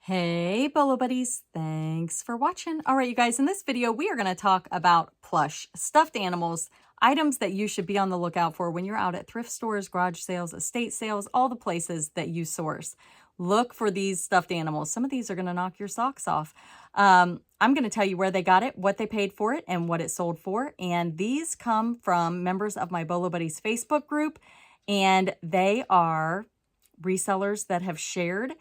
Hey, Bolo buddies. Thanks for watching. All right, you guys, in this video, we are going to talk about plush, stuffed animals, items that you should be on the lookout for when you're out at thrift stores, garage sales, estate sales, all the places that you source. Look for these stuffed animals. Some of these are going to knock your socks off. I'm going to tell you where they got it, what they paid for it, and what it sold for. And these come from members of my Bolo Buddies Facebook group, and they are resellers that have shared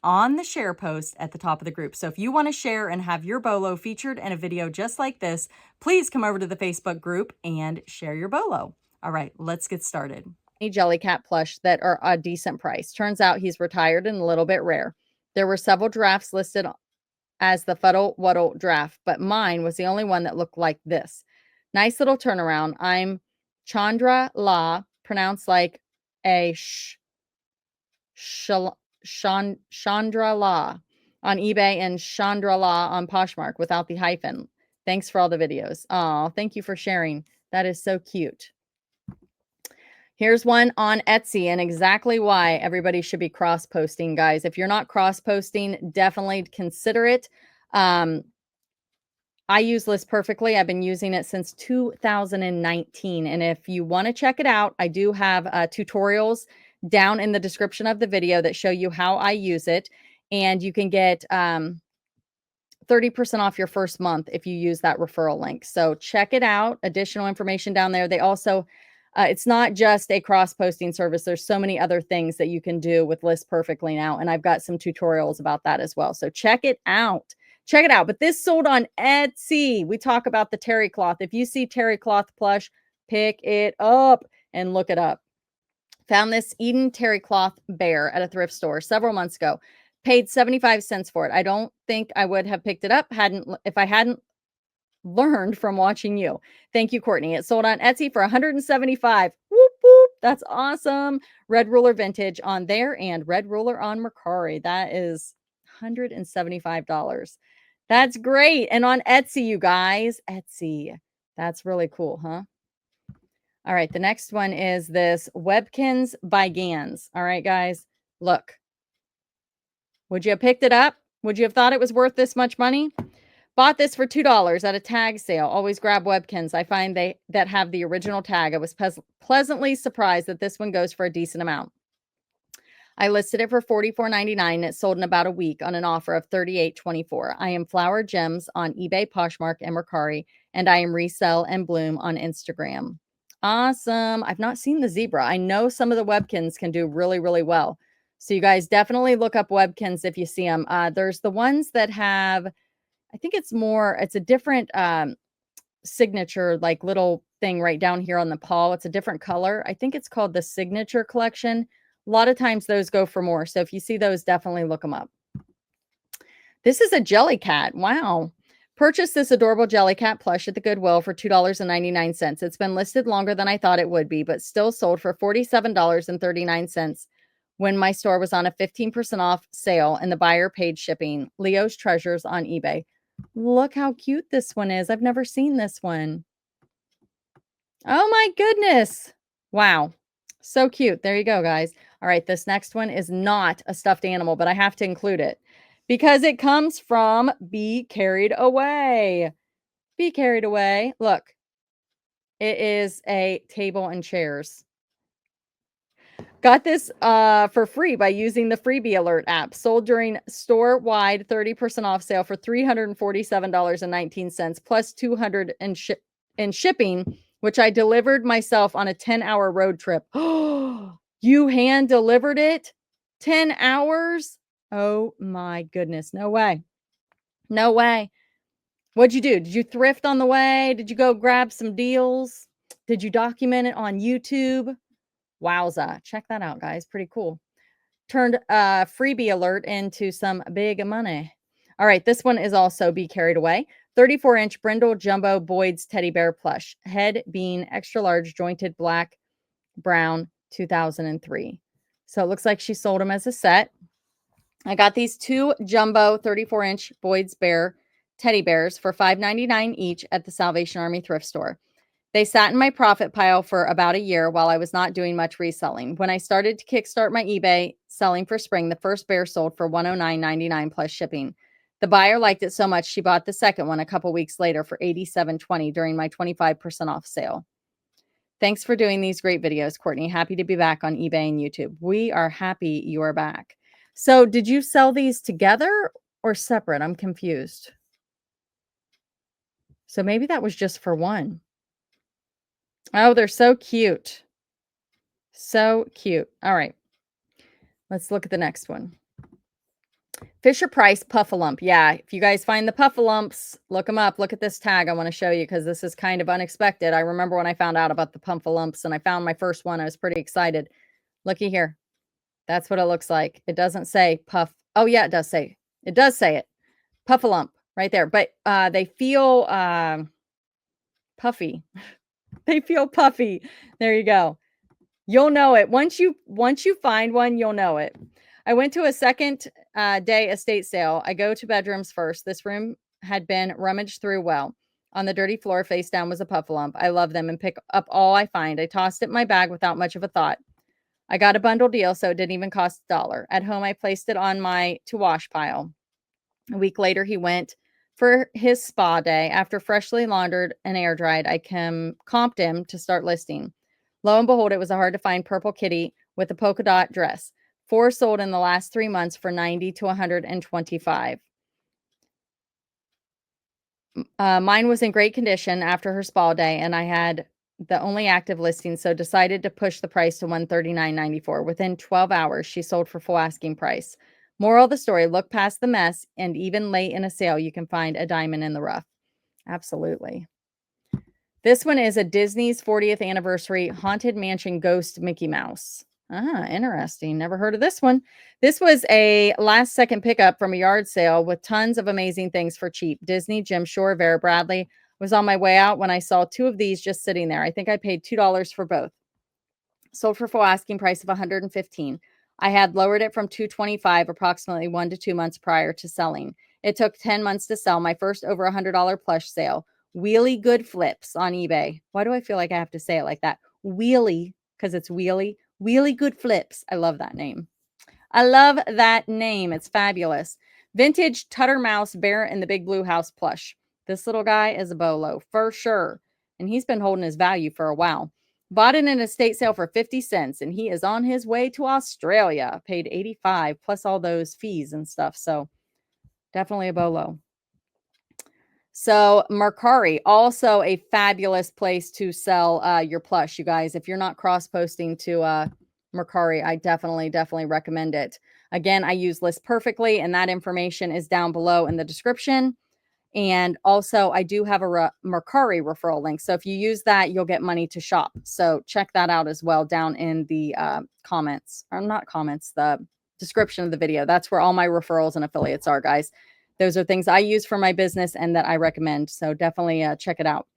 on the share post at the top of the group. So if you want to share and have your Bolo featured in a video just like this, please come over to the Facebook group and share your Bolo. All right, let's get started. Jellycat plush that are a decent price. Turns out he's retired and a little bit rare. There were several drafts listed as the Fuddle Wuddle draft, but mine was the only one that looked like this. Nice little turnaround. I'm Chandra La, pronounced like a Chandra La on eBay and Chandra La on Poshmark without the hyphen. Thanks for all the videos. Oh, thank you for sharing. That is so cute. Here's one on Etsy and exactly why everybody should be cross-posting, guys. If you're not cross-posting, definitely consider it. I use List Perfectly. I've been using it since 2019. And if you want to check it out, I do have tutorials down in the description of the video that show you how I use it. And you can get 30% off your first month if you use that referral link. So check it out. Additional information down there. They also it's not just a cross-posting service. There's so many other things that you can do with List Perfectly now. And I've got some tutorials about that as well. So check it out. Check it out. But this sold on Etsy. We talk about the terry cloth. If you see terry cloth plush, pick it up and look it up. Found this Eden terry cloth bear at a thrift store several months ago. Paid 75 cents for it. I don't think I would have picked it up if I hadn't learned from watching you. Thank you, Courtney. It sold on Etsy for 175. Whoop, whoop. That's awesome. Red Ruler Vintage on there and Red Ruler on Mercari. That is $175. That's great. And on Etsy, you guys, Etsy. That's really cool, huh? All right. The next one is this Webkins by Gans. All right, guys, look. Would you have picked it up? Would you have thought it was worth this much money? Bought this for $2 at a tag sale. Always grab Webkins. I find that have the original tag. I was pleasantly surprised that this one goes for a decent amount. I listed it for $44.99. It sold in about a week on an offer of $38.24. I am Flower Gems on eBay, Poshmark, and Mercari, and I am Resell and Bloom on Instagram. Awesome. I've not seen the zebra. I know some of the Webkins can do really, really well. So you guys definitely look up Webkins if you see them. There's the ones that have, I think it's a different signature, like little thing right down here on the paw. It's a different color. I think it's called the Signature Collection. A lot of times those go for more. So if you see those, definitely look them up. This is a Jellycat. Wow. Purchased this adorable Jellycat plush at the Goodwill for $2.99. It's been listed longer than I thought it would be, but still sold for $47.39 when my store was on a 15% off sale and the buyer paid shipping. Leo's Treasures on eBay. Look how cute this one is. I've never seen this one. Oh my goodness. Wow. So cute. There you go, guys. All right. This next one is not a stuffed animal, but I have to include it because it comes from Be Carried Away. Be Carried Away. Look, it is a table and chairs. Got this for free by using the Freebie Alert app. Sold during store-wide 30% off sale for $347.19 plus $200 in shipping, which I delivered myself on a 10-hour road trip. Oh, you hand delivered it? 10 hours? Oh my goodness. No way. No way. What'd you do? Did you thrift on the way? Did you go grab some deals? Did you document it on YouTube? Wowza. Check that out, guys. Pretty cool. Turned Freebie Alert into some big money. All right. This one is also Be Carried Away. 34-inch Brindle Jumbo Boyd's Teddy Bear Plush. Head being extra large, jointed black, brown, 2003. So it looks like she sold them as a set. I got these two jumbo 34-inch Boyd's Bear teddy bears for $5.99 each at the Salvation Army thrift store. They sat in my profit pile for about a year while I was not doing much reselling. When I started to kickstart my eBay selling for spring, the first bear sold for $109.99 plus shipping. The buyer liked it so much she bought the second one a couple weeks later for $87.20 during my 25% off sale. Thanks for doing these great videos, Courtney. Happy to be back on eBay and YouTube. We are happy you are back. So did you sell these together or separate? I'm confused. So maybe that was just for one. Oh, they're so cute. So cute. All right. Let's look at the next one. Fisher Price Puffalump. Yeah, if you guys find the Puffalumps, look them up. Look at this tag I want to show you because this is kind of unexpected. I remember when I found out about the Puffalumps and I found my first one, I was pretty excited. Looky here. That's what it looks like. It doesn't say puff. Oh, yeah, it does say. It does say it. Puffalump right there. But they feel puffy. They feel puffy. There you go. You'll know it. Once you find one, you'll know it. I went to a second day estate sale. I go to bedrooms first. This room had been rummaged through well. On the dirty floor, face down, was a Puffalump. I love them and pick up all I find. I tossed it in my bag without much of a thought. I got a bundle deal, so it didn't even cost $1. At home, I placed it on my to wash pile. A week later, he went for his spa day. After freshly laundered and air dried, I comped him to start listing. Lo and behold, it was a hard to find purple kitty with a polka dot dress. 4 sold in the last 3 months for $90 to $125. Mine was in great condition after her spa day, and I had the only active listing, so decided to push the price to $139.94. Within 12 hours, she sold for full asking price. Moral of the story, look past the mess, and even late in a sale, you can find a diamond in the rough. Absolutely. This one is a Disney's 40th anniversary Haunted Mansion Ghost Mickey Mouse. Ah, interesting. Never heard of this one. This was a last second pickup from a yard sale with tons of amazing things for cheap. Disney, Jim Shore, Vera Bradley. Was on my way out when I saw 2 of these just sitting there. I think I paid $2 for both. Sold for full asking price of $115. I had lowered it from $225 approximately 1 to 2 months prior to selling. It took 10 months to sell my first over $100 plush sale. Wheelie good flips on eBay. Why do I feel like I have to say it like that? Wheelie, because it's wheelie. Wheelie good flips. I love that name. I love that name. It's fabulous. Vintage Tuttermouse Bear in the Big Blue House plush. This little guy is a bolo for sure. And he's been holding his value for a while. Bought it in an estate sale for 50 cents and he is on his way to Australia. Paid 85 plus all those fees and stuff. So definitely a bolo. So Mercari, also a fabulous place to sell your plush, you guys. If you're not cross-posting to Mercari, I definitely recommend it. Again, I use List Perfectly, and that information is down below in the description. And also, I do have a Mercari referral link. So if you use that, you'll get money to shop. So check that out as well down in the comments, or not comments, the description of the video. That's where all my referrals and affiliates are, guys. Those are things I use for my business and that I recommend. So definitely check it out.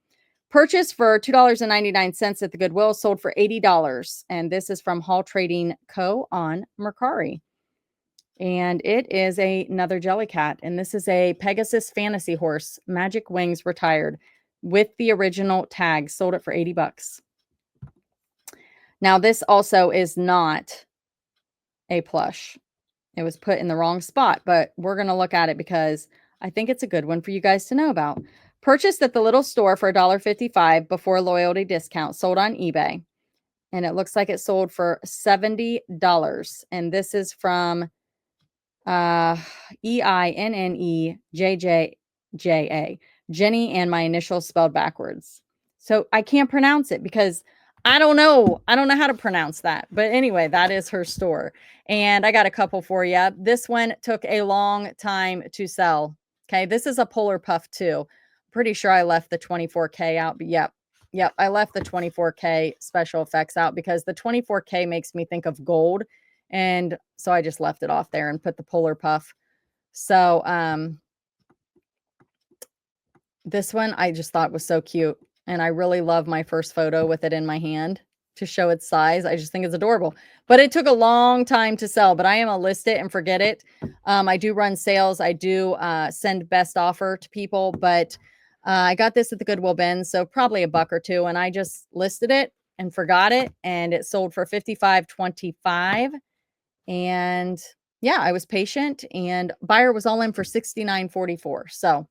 Purchased for $2.99 at the Goodwill, sold for $80. And this is from Hall Trading Co. on Mercari. And it is another Jellycat. And this is a Pegasus Fantasy Horse, Magic Wings retired with the original tag. Sold it for $80. Now, this also is not a plush. It was put in the wrong spot, but we're going to look at it because I think it's a good one for you guys to know about. Purchased at the little store for $1.55 before loyalty discount. Sold on eBay. And it looks like it sold for $70. And this is from EINNEJJJA. Jenny, and my initials spelled backwards. So I can't pronounce it because I don't know. I don't know how to pronounce that. But anyway, that is her store. And I got a couple for you. This one took a long time to sell. Okay. This is a Polar Puff too. Pretty sure I left the 24K out, but yep. I left the 24K special effects out because the 24K makes me think of gold. And so I just left it off there and put the Polar Puff. So this one I just thought was so cute. And I really love my first photo with it in my hand to show its size. I just think it's adorable. But it took a long time to sell. But I am a list it and forget it. I do run sales. I do send best offer to people. But I got this at the Goodwill bin, so probably a buck or two, and I just listed it and forgot it, and it sold for $55.25. And yeah, I was patient, and buyer was all in for $69.44. So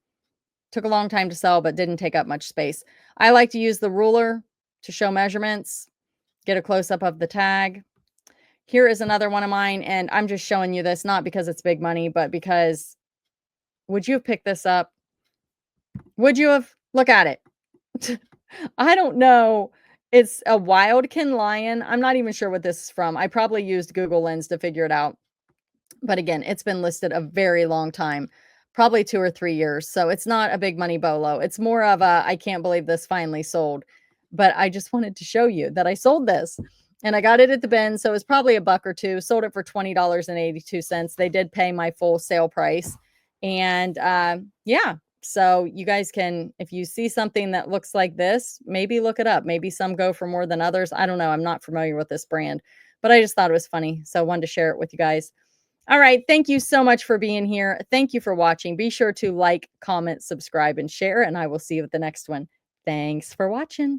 took a long time to sell, but didn't take up much space. I like to use the ruler to show measurements, get a close up of the tag. Here is another one of mine, and I'm just showing you this not because it's big money, but because would you have picked this up? Would you have? Look at it. I don't know. It's a wildkin lion. I'm not even sure what this is from. I probably used Google Lens to figure it out. But again, it's been listed a very long time, probably 2 or 3 years. So it's not a big money bolo. It's more of a, I can't believe this finally sold. But I just wanted to show you that I sold this and I got it at the bin. So it's probably a buck or two, sold it for $20.82. They did pay my full sale price. And yeah, so you guys can, if you see something that looks like this, maybe look it up. Maybe some go for more than others. I don't know. I'm not familiar with this brand, but I just thought it was funny. So I wanted to share it with you guys. All right. Thank you so much for being here. Thank you for watching. Be sure to like, comment, subscribe, and share, and I will see you at the next one. Thanks for watching.